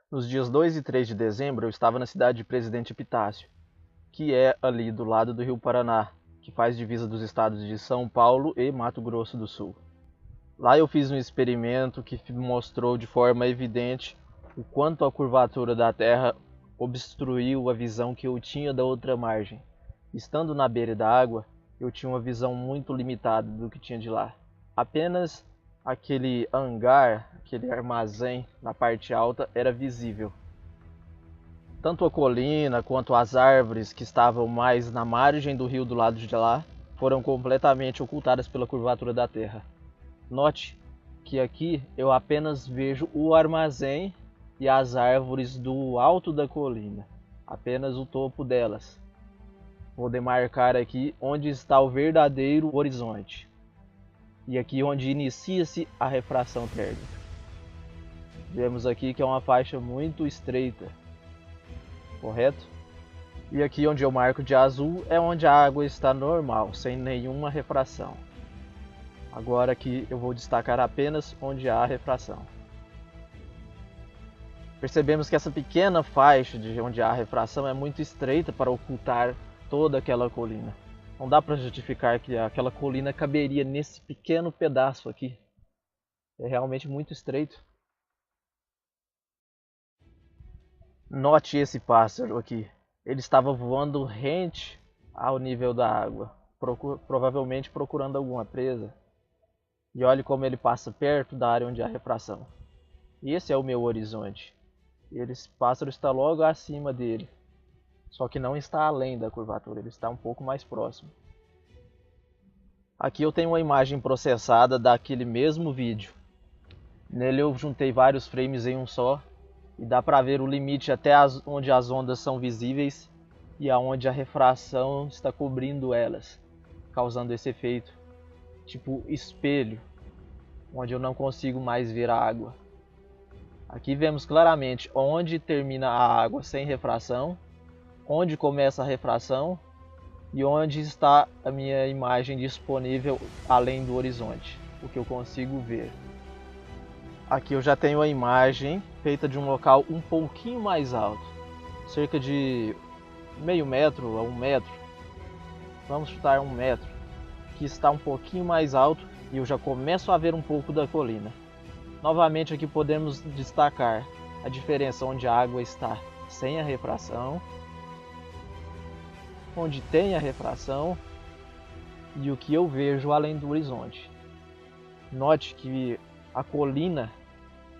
Nos dias 2 e 3 de dezembro, eu estava na cidade de Presidente Epitácio, que é ali do lado do Rio Paraná, que faz divisa dos estados de São Paulo e Mato Grosso do Sul. Lá eu fiz um experimento que mostrou de forma evidente o quanto a curvatura da Terra obstruiu a visão que eu tinha da outra margem. Estando na beira da água, eu tinha uma visão muito limitada do que tinha de lá. Apenas aquele hangar, aquele armazém na parte alta era visível. Tanto a colina quanto as árvores que estavam mais na margem do rio do lado de lá foram completamente ocultadas pela curvatura da Terra. Note que aqui eu apenas vejo o armazém e as árvores do alto da colina, apenas o topo delas. Vou demarcar aqui onde está o verdadeiro horizonte e aqui onde inicia-se a refração térmica. Vemos aqui que é uma faixa muito estreita, correto? E aqui onde eu marco de azul é onde a água está normal, sem nenhuma refração. Agora aqui eu vou destacar apenas onde há refração. Percebemos que essa pequena faixa de onde há refração é muito estreita para ocultar toda aquela colina. Não dá para justificar que aquela colina caberia nesse pequeno pedaço aqui. É realmente muito estreito. Note esse pássaro aqui. Ele estava voando rente ao nível da água, provavelmente procurando alguma presa. E olhe como ele passa perto da área onde há refração. Esse é o meu horizonte. Esse pássaro está logo acima dele. Só que não está além da curvatura, ele está um pouco mais próximo. Aqui eu tenho uma imagem processada daquele mesmo vídeo. Nele eu juntei vários frames em um só e dá para ver o limite até onde as ondas são visíveis e aonde a refração está cobrindo elas, causando esse efeito tipo espelho, onde eu não consigo mais ver a água. Aqui vemos claramente onde termina a água sem refração, onde começa a refração e onde está a minha imagem disponível além do horizonte, o que eu consigo ver. Aqui eu já tenho a imagem feita de um local um pouquinho mais alto, cerca de meio metro a 1 metro, vamos chutar 1 metro, que está um pouquinho mais alto e eu já começo a ver um pouco da colina. Novamente aqui podemos destacar a diferença onde a água está sem a refração, onde tem a refração e o que eu vejo além do horizonte. Note que a colina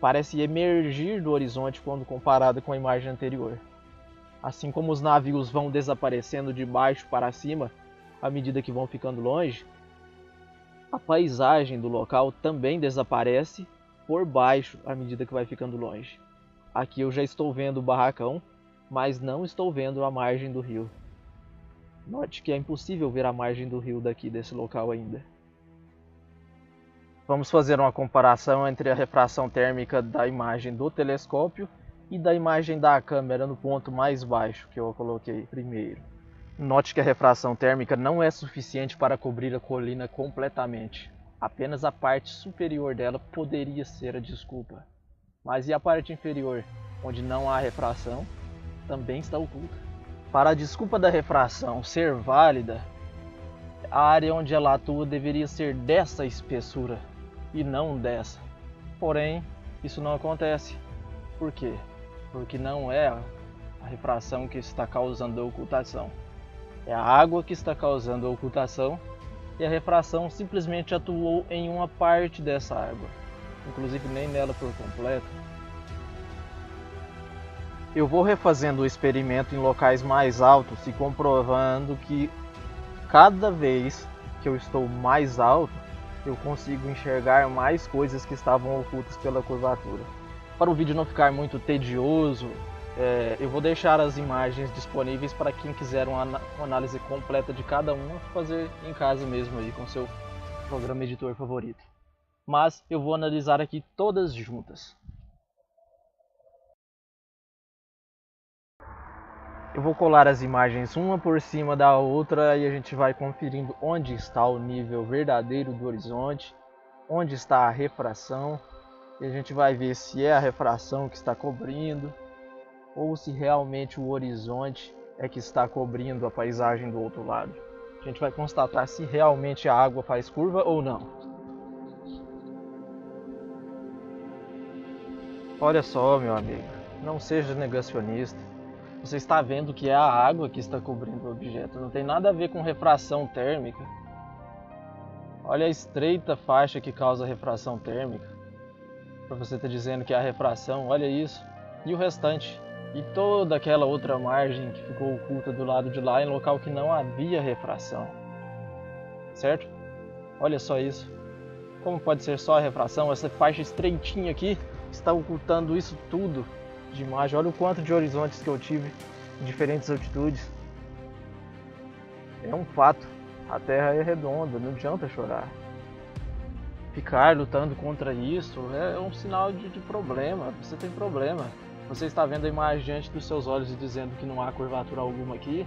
parece emergir do horizonte quando comparada com a imagem anterior. Assim como os navios vão desaparecendo de baixo para cima à medida que vão ficando longe, a paisagem do local também desaparece por baixo à medida que vai ficando longe. Aqui eu já estou vendo o barracão, mas não estou vendo a margem do rio. Note que é impossível ver a margem do rio daqui desse local ainda. Vamos fazer uma comparação entre a refração térmica da imagem do telescópio e da imagem da câmera no ponto mais baixo que eu coloquei primeiro. Note que a refração térmica não é suficiente para cobrir a colina completamente. Apenas a parte superior dela poderia ser a desculpa. Mas e a parte inferior, onde não há refração, também está oculta. Para a desculpa da refração ser válida, a área onde ela atua deveria ser dessa espessura e não dessa. Porém, isso não acontece. Por quê? Porque não é a refração que está causando a ocultação. É a água que está causando a ocultação e a refração simplesmente atuou em uma parte dessa água, inclusive nem nela por completo. Eu vou refazendo o experimento em locais mais altos e comprovando que cada vez que eu estou mais alto, eu consigo enxergar mais coisas que estavam ocultas pela curvatura. Para o vídeo não ficar muito tedioso, eu vou deixar as imagens disponíveis para quem quiser uma análise completa de cada uma, fazer em casa mesmo aí com seu programa editor favorito. Mas eu vou analisar aqui todas juntas. Eu vou colar as imagens uma por cima da outra e a gente vai conferindo onde está o nível verdadeiro do horizonte, onde está a refração E a gente vai ver se é a refração que está cobrindo ou se realmente o horizonte é que está cobrindo a paisagem do outro lado. A gente vai constatar se realmente a água faz curva ou não. Olha só, meu amigo, não seja negacionista. Você está vendo que é a água que está cobrindo o objeto, não tem nada a ver com refração térmica. Olha a estreita faixa que causa refração térmica. Para você estar dizendo que é a refração, olha isso. E o restante? E toda aquela outra margem que ficou oculta do lado de lá em local que não havia refração. Certo? Olha só isso. Como pode ser só a refração? Essa faixa estreitinha aqui está ocultando isso tudo de imagem. Olha o quanto de horizontes que eu tive em diferentes altitudes. É um fato. A Terra é redonda, não adianta chorar. Ficar lutando contra isso é um sinal de problema. Você tem problema. Você está vendo a imagem diante dos seus olhos e dizendo que não há curvatura alguma aqui.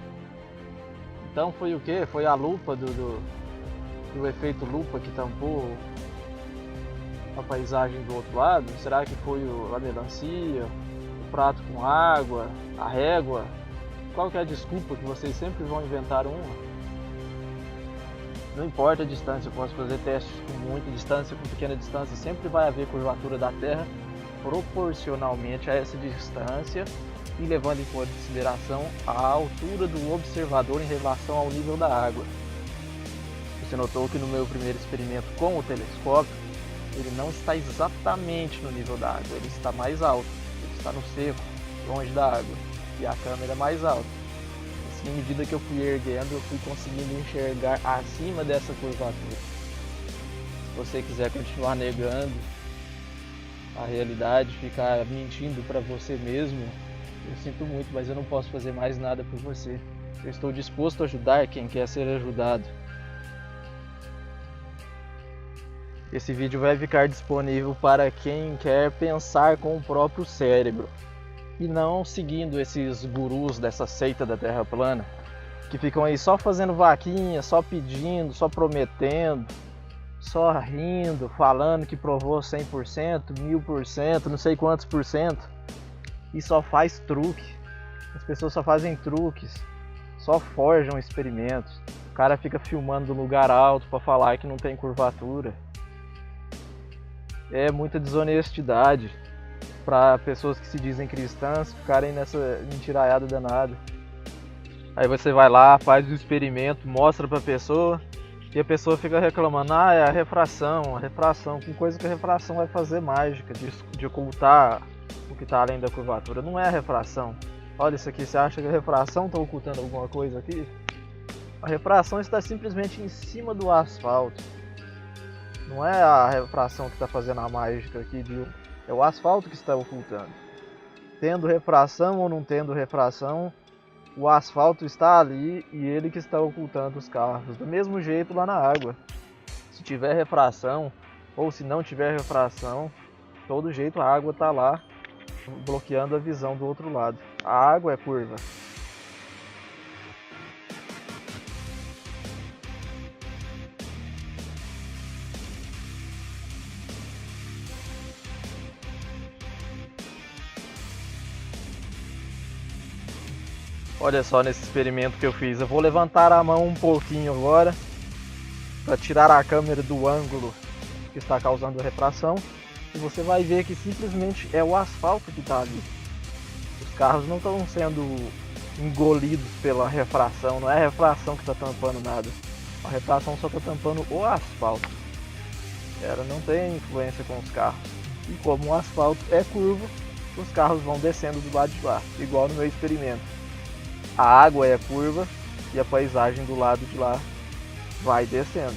Então foi o que? Foi a lupa do efeito lupa que tampou a paisagem do outro lado? Será que foi a melancia, o prato com água, a régua? Qual que é a desculpa que vocês sempre vão inventar uma? Não importa a distância, eu posso fazer testes com muita distância, com pequena distância, sempre vai haver curvatura da Terra proporcionalmente a essa distância e levando em consideração a altura do observador em relação ao nível da água. Você notou que no meu primeiro experimento com o telescópio, ele não está exatamente no nível da água, ele está mais alto, ele está no seco, longe da água, e a câmera é mais alta. Assim, à medida que eu fui erguendo, eu fui conseguindo enxergar acima dessa curvatura. Se você quiser continuar negando a realidade, ficar mentindo para você mesmo, eu sinto muito, mas eu não posso fazer mais nada por você. Eu estou disposto a ajudar quem quer ser ajudado. Esse vídeo vai ficar disponível para quem quer pensar com o próprio cérebro e não seguindo esses gurus dessa seita da Terra plana que ficam aí só fazendo vaquinha, só pedindo, só prometendo, só rindo, falando que provou 100%, 1000%, não sei quantos por cento, e só faz truque. As pessoas só fazem truques, só forjam experimentos. O cara fica filmando do lugar alto para falar que não tem curvatura. É muita desonestidade para pessoas que se dizem cristãs ficarem nessa mentiraiada danada. Aí você vai lá, faz o experimento, mostra para a pessoa e a pessoa fica reclamando: ah, é a refração, com coisa que a refração vai fazer mágica, de ocultar o que está além da curvatura. Não é a refração. Olha isso aqui, você acha que a refração está ocultando alguma coisa aqui? A refração está simplesmente em cima do asfalto. Não é a refração que está fazendo a mágica aqui, viu? É o asfalto que está ocultando. Tendo refração ou não tendo refração, o asfalto está ali e ele que está ocultando os carros. Do mesmo jeito lá na água. Se tiver refração ou se não tiver refração, de todo jeito a água está lá, bloqueando a visão do outro lado. A água é curva. Olha só nesse experimento que eu fiz. Eu vou levantar a mão um pouquinho agora para tirar a câmera do ângulo que está causando refração. E você vai ver que simplesmente é o asfalto que está ali. Os carros não estão sendo engolidos pela refração. Não é a refração que está tampando nada. A refração só está tampando o asfalto. Ela não tem influência com os carros. E como o asfalto é curvo, os carros vão descendo do lado de lá. Igual no meu experimento. A água é curva e a paisagem do lado de lá vai descendo.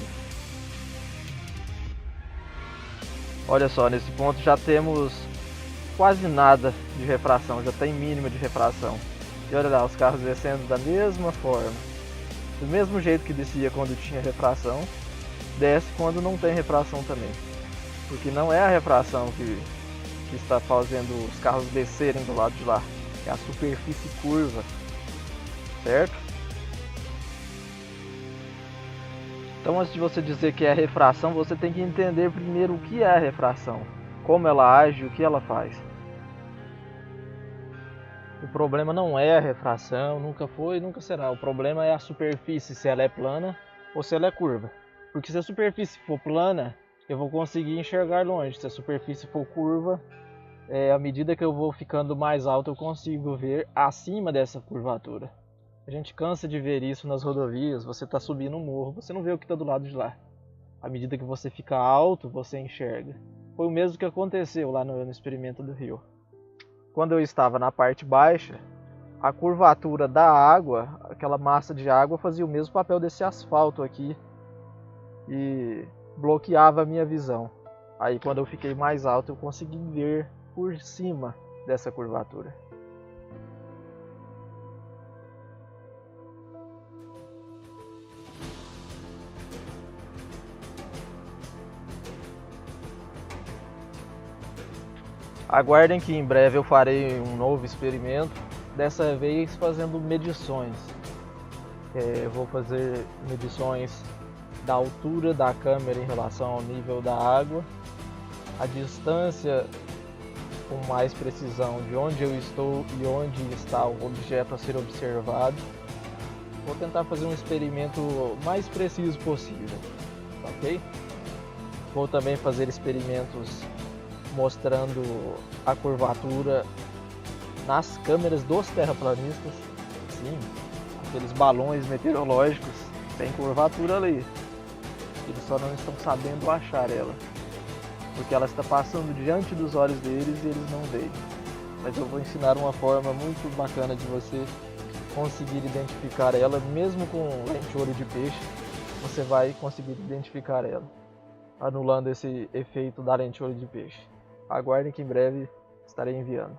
Olha só, nesse ponto já temos quase nada de refração, já tem mínima de refração. E olha lá, os carros descendo da mesma forma. Do mesmo jeito que descia quando tinha refração, desce quando não tem refração também. Porque não é a refração que está fazendo os carros descerem do lado de lá, é a superfície curva. Certo? Então, antes de você dizer que é refração, você tem que entender primeiro o que é a refração. como ela age, o que ela faz. O problema não é a refração, nunca foi e nunca será. O problema é a superfície, se ela é plana ou se ela é curva. Porque se a superfície for plana, eu vou conseguir enxergar longe. Se a superfície for curva, à medida que eu vou ficando mais alto, eu consigo ver acima dessa curvatura. A gente cansa de ver isso nas rodovias. Você está subindo um morro, você não vê o que está do lado de lá. À medida que você fica alto, você enxerga. Foi o mesmo que aconteceu lá no experimento do rio. Quando eu estava na parte baixa, a curvatura da água, aquela massa de água, fazia o mesmo papel desse asfalto aqui e bloqueava a minha visão. Aí quando eu fiquei mais alto, eu consegui ver por cima dessa curvatura. Aguardem que em breve eu farei um novo experimento, dessa vez fazendo medições. Eu vou fazer medições da altura da câmera em relação ao nível da água, a distância com mais precisão de onde eu estou e onde está o objeto a ser observado. Vou tentar fazer um experimento mais preciso possível, ok? Vou também fazer experimentos mostrando a curvatura nas câmeras dos terraplanistas. Sim, aqueles balões meteorológicos têm curvatura ali. Eles só não estão sabendo achar ela, porque ela está passando diante dos olhos deles e eles não veem. Mas eu vou ensinar uma forma muito bacana de você conseguir identificar ela, mesmo com lente olho de peixe, você vai conseguir identificar ela, anulando esse efeito da lente olho de peixe. Aguardem que em breve estarei enviando.